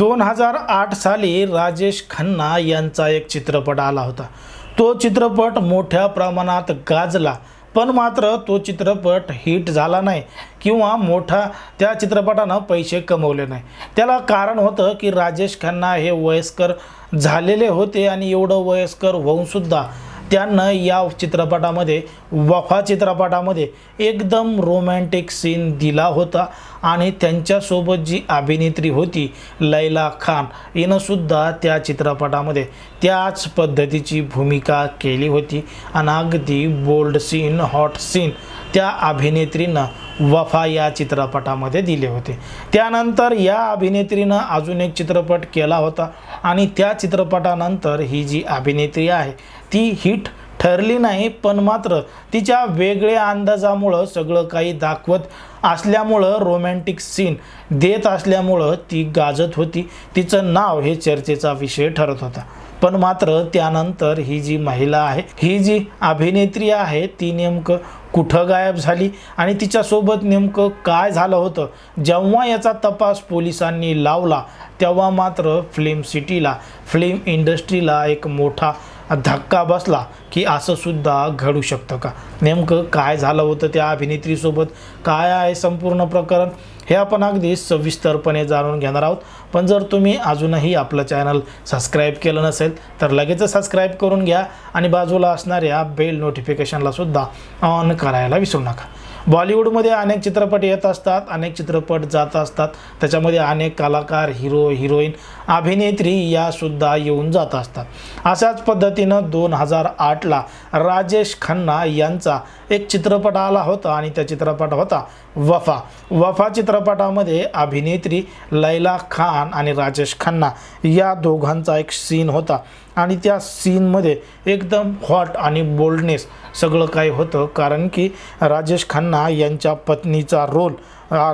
2008 साली राजेश खन्ना यांचा एक चित्रपट आला होता। तो चित्रपट मोठ्या प्रमाणात गाजला, पण मात्र तो चित्रपट हिट झाला नाही किंवा मोठा त्या चित्रपटाने पैसे कमवले नाही। त्याला कारण होतं की राजेश खन्ना हे वयस्कर झालेले होते आणि एवढं वयस्कर होऊन सुद्धा त्यांना या चित्रपटामध्ये वफा चित्रपटामध्ये एकदम रोमॅन्टिक सीन दिला होता आणि त्यांच्यासोबत जी अभिनेत्री होती लैला खान हिनं सुद्धा त्या चित्रपटामध्ये त्याच पद्धतीची भूमिका केली होती आणि अगदी बोल्ड सीन हॉट सीन त्या अभिनेत्रीनं वफा या चित्रपटामध्ये दिले होते। त्यानंतर या अभिनेत्रीनं अजून एक चित्रपट केला होता आणि त्या चित्रपटानंतर ही जी अभिनेत्री आहे ती हिट ठरली नाही, पण मात्र तिच्या वेगळ्या अंदाजामुळे सगळं काही दाखवत असल्यामुळे रोमॅन्टिक सीन देत असल्यामुळे ती गाजत होती। तिचं नाव हे चर्चेचा विषय ठरत होता। पण मात्र त्यानंतर ही जी महिला आहे ही जी अभिनेत्री आहे ती नेमकं कुठं गायब झाली आणि तिच्यासोबत नेमकं काय झालं होतं, जेव्हा याचा तपास पोलिसांनी लावला तेव्हा मात्र फिल्म सिटीला फिल्म इंडस्ट्रीला एक मोठा धक्का बसला की असं सुद्धा घडू शकतं का, नेमकं काय झालं होतं त्या अभिनेत्रीसोबत, काय आहे संपूर्ण प्रकरण हे आपण अगदी सविस्तरपणे जाणून घेणार आहोत। पण जर तुम्ही अजूनही आपलं चॅनल सबस्क्राईब केलं नसेल तर लगेच सबस्क्राईब करून घ्या आणि बाजूला असणाऱ्या बेल नोटिफिकेशनला सुद्धा ऑन करायला विसरू नका। बॉलिवूडमध्ये अनेक चित्रपट येत असतात, अनेक चित्रपट जात असतात, त्याच्यामध्ये अनेक कलाकार हिरो हिरोईन अभिनेत्री या सुद्धा येऊन जात असतात। अशाच पद्धतीनं 2008ला राजेश खन्ना यांचा एक चित्रपट आला होता आणि त्या चित्रपट होता वफा। वफा चित्रपटामध्ये अभिनेत्री लैला खान आणि राजेश खन्ना या दोघांचा एक सीन होता आणि त्या सीनमध्ये एकदम हॉट आणि बोल्डनेस सगळं काही होतं, कारण की राजेश खन्ना यांच्या पत्नीचा रोल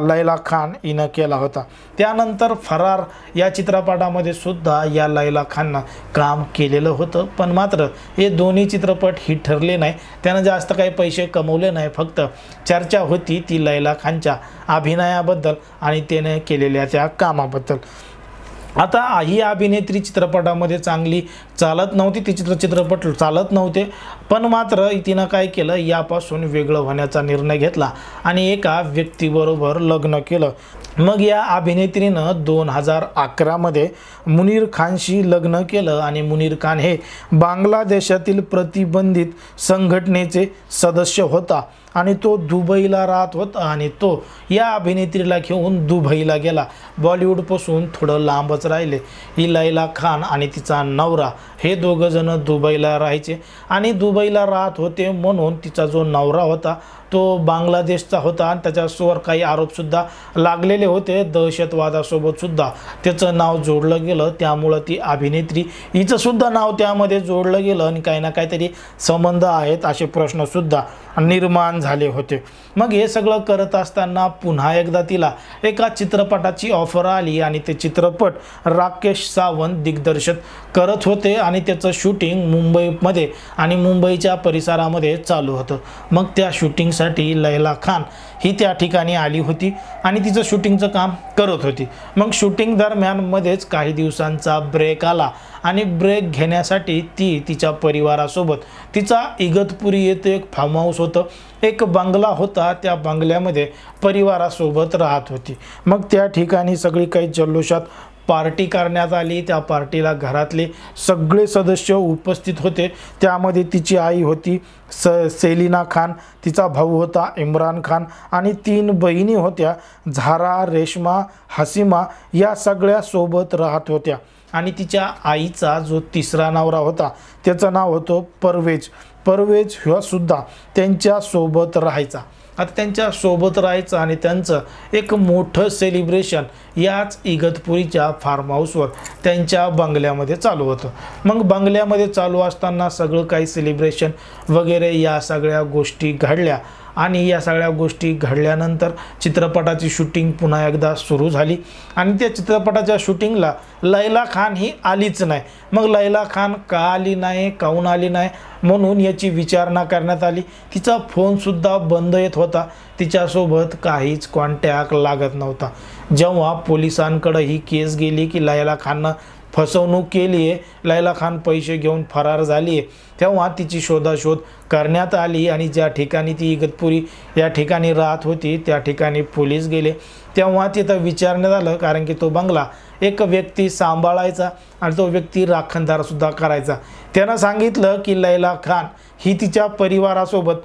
लैला खान हिनं केला होता। त्यानंतर फरार या चित्रपटामध्ये सुद्धा या लैला खाननं काम केलेलं होतं, पण मात्र हे दोन्ही चित्रपट हिट ठरले नाही, त्यानं जास्त काही पैसे कमवले नाही, फक्त चर्चा होती ती लैला खानच्या अभिनयाबद्दल आणि त्याने केलेल्या त्या कामाबद्दल। आता ही अभिनेत्री चित्रपटामध्ये चांगली चालत नव्हती, तिचे चित्रपट चालत नव्हते, पण मात्र तिनं काय केलं यापासून वेगळं होण्याचा निर्णय घेतला आणि एका व्यक्तीबरोबर लग्न केलं। मग या अभिनेत्रीनं 2011 मध्ये मुनीर खानशी लग्न केलं आणि मुनीर खान हे बांगलादेशातील प्रतिबंधित संघटनेचे सदस्य होता आणि तो दुबईला राहत होता आणि तो या अभिनेत्रीला घेऊन दुबईला गेला। बॉलिवूडपासून थोडं लांबच राहिले। ही लैला खान आणि तिचा नवरा हे दोघं जण दुबईला राहायचे आणि दुबईला राहत होते, म्हणून तिचा जो नवरा होता तो बांगलादेशचा होता आणि त्याच्यासोबत काही आरोपसुद्धा लागलेले होते, दहशतवादासोबत सुद्धा त्याचं नाव जोडलं गेलं, त्यामुळं ती अभिनेत्री हिचं सुद्धा नाव त्यामध्ये जोडलं गेलं आणि काही ना काहीतरी संबंध आहेत असे प्रश्नसुद्धा निर्माण झाले होते। मग हे सगळं करत असताना पुन्हा एकदा तिला एका चित्रपटाची ऑफर आली आणि ते चित्रपट राकेश सावंत दिग्दर्शित करत होते आणि त्याचं शूटिंग मुंबईमध्ये आणि मुंबईच्या परिसरामध्ये चालू होतं। मग त्या शूटिंगसाठी लैला खान ही त्या ठिकाणी आली होती आणि तिचं शूटिंगचं काम करत होती। मग शूटिंग दरम्यान मध्येच काही दिवसांचा ब्रेक आला आणि ब्रेक घेण्यासाठी ती तिच्या परिवारासोबत तिचा इगतपुरी येथे एक फार्म हाऊस होतं, एक बंगला होता, त्या बंगल्यामध्ये परिवारासोबत राहत होती। मग त्या ठिकाणी सगळी काही जल्लोषात पार्टी करण्यात आली। त्या पार्टीला घरातले सगळे सदस्य उपस्थित होते, त्यामध्ये तिची आई होती सेलिना खान, तिचा भाऊ होता इम्रान खान आणि 3 बहिणी होत्या, झारा, रेशमा, हसीमा या सगळ्या सोबत राहत होत्या आणि तिच्या आईचा जो तिसरा नवरा होता त्याचं नाव होतं परवेज। परवेज हा सुद्धा त्यांच्या सोबत राहायचा। आता त्यांच्या सोबत राहायचं आणि त्यांचं एक मोठं सेलिब्रेशन याच इगतपुरीच्या फार्म हाऊसवर त्यांच्या बंगल्यामध्ये चालू होतं। मग बंगल्यामध्ये चालू असताना सगळं काही सेलिब्रेशन वगैरे या सगळ्या गोष्टी घडल्या आणि या सगळ्या गोष्टी घडल्यानंतर चित्रपटाची शूटिंग पुन्हा एकदा सुरू झाली आणि त्या चित्रपटाच्या शूटिंगला लैला खान ही आलीच नाही। मग लैला खान का आली नाही, काहून आली नाही म्हणून याची विचारणा करण्यात आली। तिचा फोनसुद्धा बंद येत होता, तिच्यासोबत काहीच कॉन्टॅक्ट लागत नव्हता। जेव्हा पोलिसांकडे ही केस गेली की लैला खाननं फसवणूक केली आहे, लैला खान पैसे घेऊन फरार झाली आहे, तेव्हा तिची शोधाशोध करण्यात आली आणि ज्या ठिकाणी ती इगतपुरी या ठिकाणी राहत होती त्या ठिकाणी पोलीस गेले। तेव्हा तिथं विचारण्यात आलं, कारण की तो बंगला एक व्यक्ती सांभाळायचा आणि तो व्यक्ती राखणदारसुद्धा करायचा। त्यानं सांगितलं की लैला खान ही तिच्या परिवारासोबत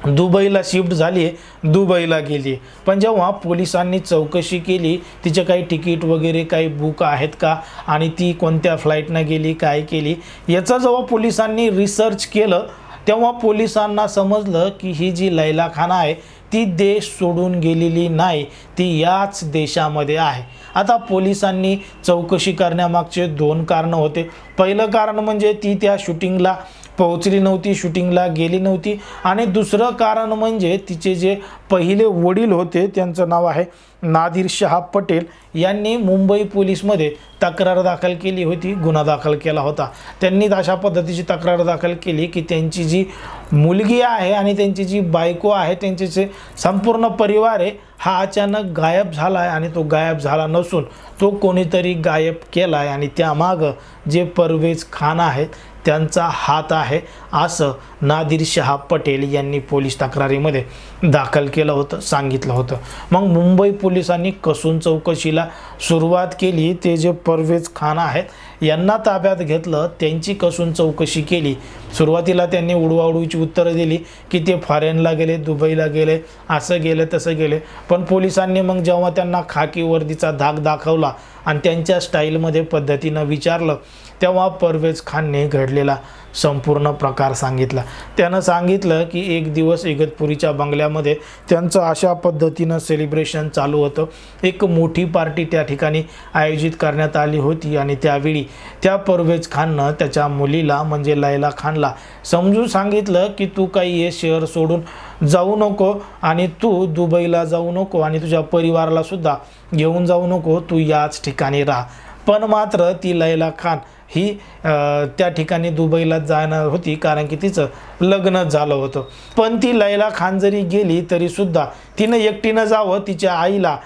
दुबईला शिफ्ट झाली आहे, दुबईला गेली। पण जेव्हा पोलिसांनी चौकशी केली तिचे काही तिकीट वगैरे काही बुक आहेत का आणि ती कोणत्या फ्लाईटनं गेली काय केली याचं जेव्हा पोलिसांनी रिसर्च केलं तेव्हा पोलिसांना समजलं की ही जी लैला खान आहे ती देश सोडून गेलेली नाही, ती याच देशामध्ये आहे। आता पोलिसांनी चौकशी करण्यामागचे दोन कारणं होते। पहिलं कारण म्हणजे ती त्या शूटिंगला पोहोचली नव्हती, शूटिंगला गेली नव्हती आणि दुसरं कारण म्हणजे तिचे जे पहिले वडील होते त्यांचं नाव आहे नादिर शाह पटेल यांनी मुंबई पोलीसमध्ये तक्रार दाखल केली होती, गुन्हा दाखल केला होता। त्यांनी अशा पद्धतीची तक्रार दाखल केली की त्यांची जी मुलगी आहे आणि त्यांची जी बायको आहे त्यांचे जे संपूर्ण परिवार आहे हा अचानक गायब झाला आहे आणि तो गायब झाला नसून तो कोणीतरी गायब केला आहे आणि त्यामागं जे परवेज खान आहेत त्यांचा हात आहे असं नादिर शाह पटेल यांनी पोलीस तक्रारीमध्ये दाखल केलं होतं, सांगितलं होतं। मग मुंबई पोलिसांनी कसून चौकशीला सुरुवात केली। ते जे परवेज खान आहेत यांना ताब्यात घेतलं, त्यांची कसून चौकशी केली। सुरुवातीला त्यांनी उडवाउडवीची उत्तरं दिली की ते फॉरेनला गेले, दुबईला गेले, असं गेले तसं गेले। पण पोलिसांनी मग जेव्हा त्यांना खाकी वर्दीचा धाक दाखवला आणि त्यांच्या स्टाईलमध्ये पद्धतीनं विचारलं तेव्हा परवेज खानने घडलेला संपूर्ण प्रकार सांगितला। त्यानं सांगितलं की एक दिवस इगतपुरीच्या बंगल्यामध्ये त्यांचं अशा पद्धतीनं सेलिब्रेशन चालू होतं। एक मोठी पार्टी त्या ठिकाणी आयोजित करण्यात आली होती आणि त्यावेळी त्या परवेज खाननं त्याच्या मुलीला म्हणजे लैला खानला समजून सांगितलं की तू काही हे शहर सोडून जाऊ नको आणि तू दुबईला जाऊ नको आणि तुझ्या परिवाराला सुद्धा घेऊन जाऊ नको, तू याच ठिकाणी राहा। पण मात्र ती लैला खान ही त्या ठिकाणी दुबईला जाणार होती कारण की तिचं लग्न झालं होतं। पण ती लैला खान जरी गेली तरी सुद्धा तिनं एकटीनं जावं, तिच्या आईला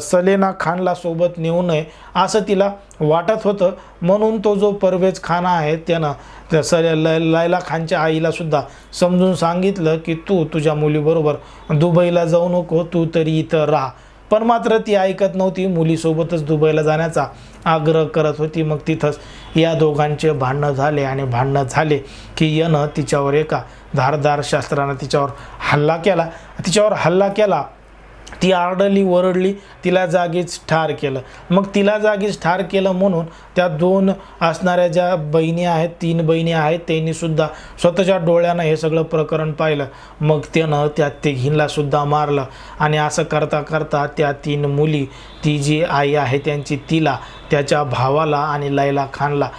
सलेना खानला सोबत नेऊ नये असं तिला वाटत होतं। म्हणून तो जो परवेज खान आहे त्यानं लैला खानच्या आईला सुद्धा समजून सांगितलं की तू तुझ्या मुलीबरोबर दुबईला जाऊ नको, तू तरी इथं राहा। पण मात्र ती ऐकत नव्हती, मुलीसोबतच दुबईला जाण्याचा आग्रह करत होती। मग तिथंच या दोघांचे भांडणं झाले आणि भांडणं झाले की यानं तिच्यावर एका धारदार शस्त्रानं तिच्यावर हल्ला केला। ती आरडली ओरडली, तिला जागीच ठार केलं। मग तिला जागीच ठार केलं म्हणून त्या दोन असणाऱ्या ज्या बहिणी आहेत, 3 बहिणी आहेत, त्यांनी सुद्धा स्वतःच्या डोळ्यानं हे सगळं प्रकरण पाहिलं। मग त्यानं त्या तिघींना सुद्धा मारलं आणि असं करता करता त्या 3 मुली, ती जी आई आहे त्यांची, तिला, त्याच्या भावाला आणि लैला खानला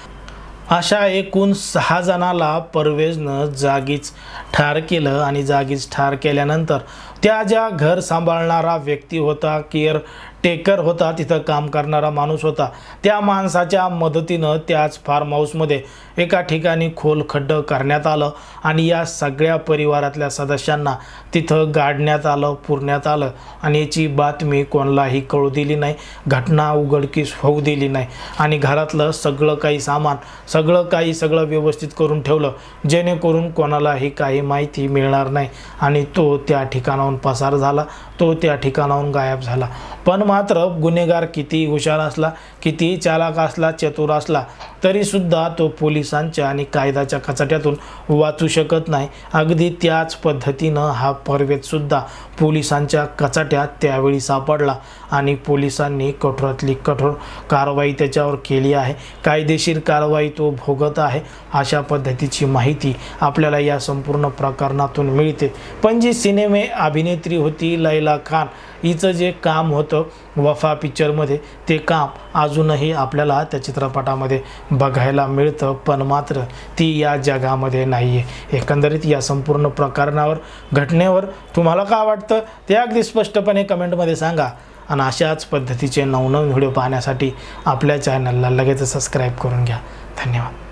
अशा एकूण 6 जणाला परवेजनं जागीच ठार केलं। आणि जागीच ठार केल्यानंतर त्या ज्या घर सांभाळणारा व्यक्ती होता, केअर टेकर होता, तिथं काम करणारा माणूस होता, त्या माणसाच्या मदतीनं त्याच फार्म हाऊसमध्ये एका ठिकाणी खोल खड्डं करण्यात आलं आणि या सगळ्या परिवारातल्या सदस्यांना तिथं गाडण्यात आलं, पुरण्यात आलं आणि याची बातमी कोणालाही कळू दिली नाही, घटना उघडकीस होऊ दिली नाही आणि घरातलं सगळं काही सामान सगळं व्यवस्थित करून ठेवलं जेणेकरून कोणालाही काही माहिती मिळणार नाही आणि तो त्या ठिकाणाहून पसार झाला, तो त्या ठिकाणाहून गायब झाला। पण मात्र गुन्हेगार किती हुशार असला, किती चालाक असला, चतुर असला तरीसुद्धा तो पोलिसांच्या आणि कायद्याच्या कचाट्यातून वाचू शकत नाही। अगदी त्याच पद्धतीनं हा परवेजसुद्धा पोलिसांच्या कचाट्यात त्यावेळी सापडला आणि पोलिसांनी कठोरातली कठोर कारवाई त्याच्यावर केली आहे, कायदेशीर कारवाई तो भोगत आहे। अशा पद्धतीची माहिती आपल्याला या संपूर्ण प्रकरणातून मिळते। पण जी सिनेमे अभिनेत्री होती लैला खान, हिचं जे काम होतं वफा पिक्चरमध्ये, ते काम अजूनही आपल्याला त्या चित्रपटामध्ये बघायला मिळतं, पण मात्र ती या जगामध्ये नाही आहे। एकंदरीत या संपूर्ण प्रकरणावर, घटनेवर तुम्हाला काय वाटतं ते अगदी स्पष्टपणे कमेंटमध्ये सांगा आणि अशाच पद्धतीचे नवनवीन व्हिडिओ पाहण्यासाठी आपल्या चॅनलला लगेच सबस्क्राईब करून घ्या। धन्यवाद।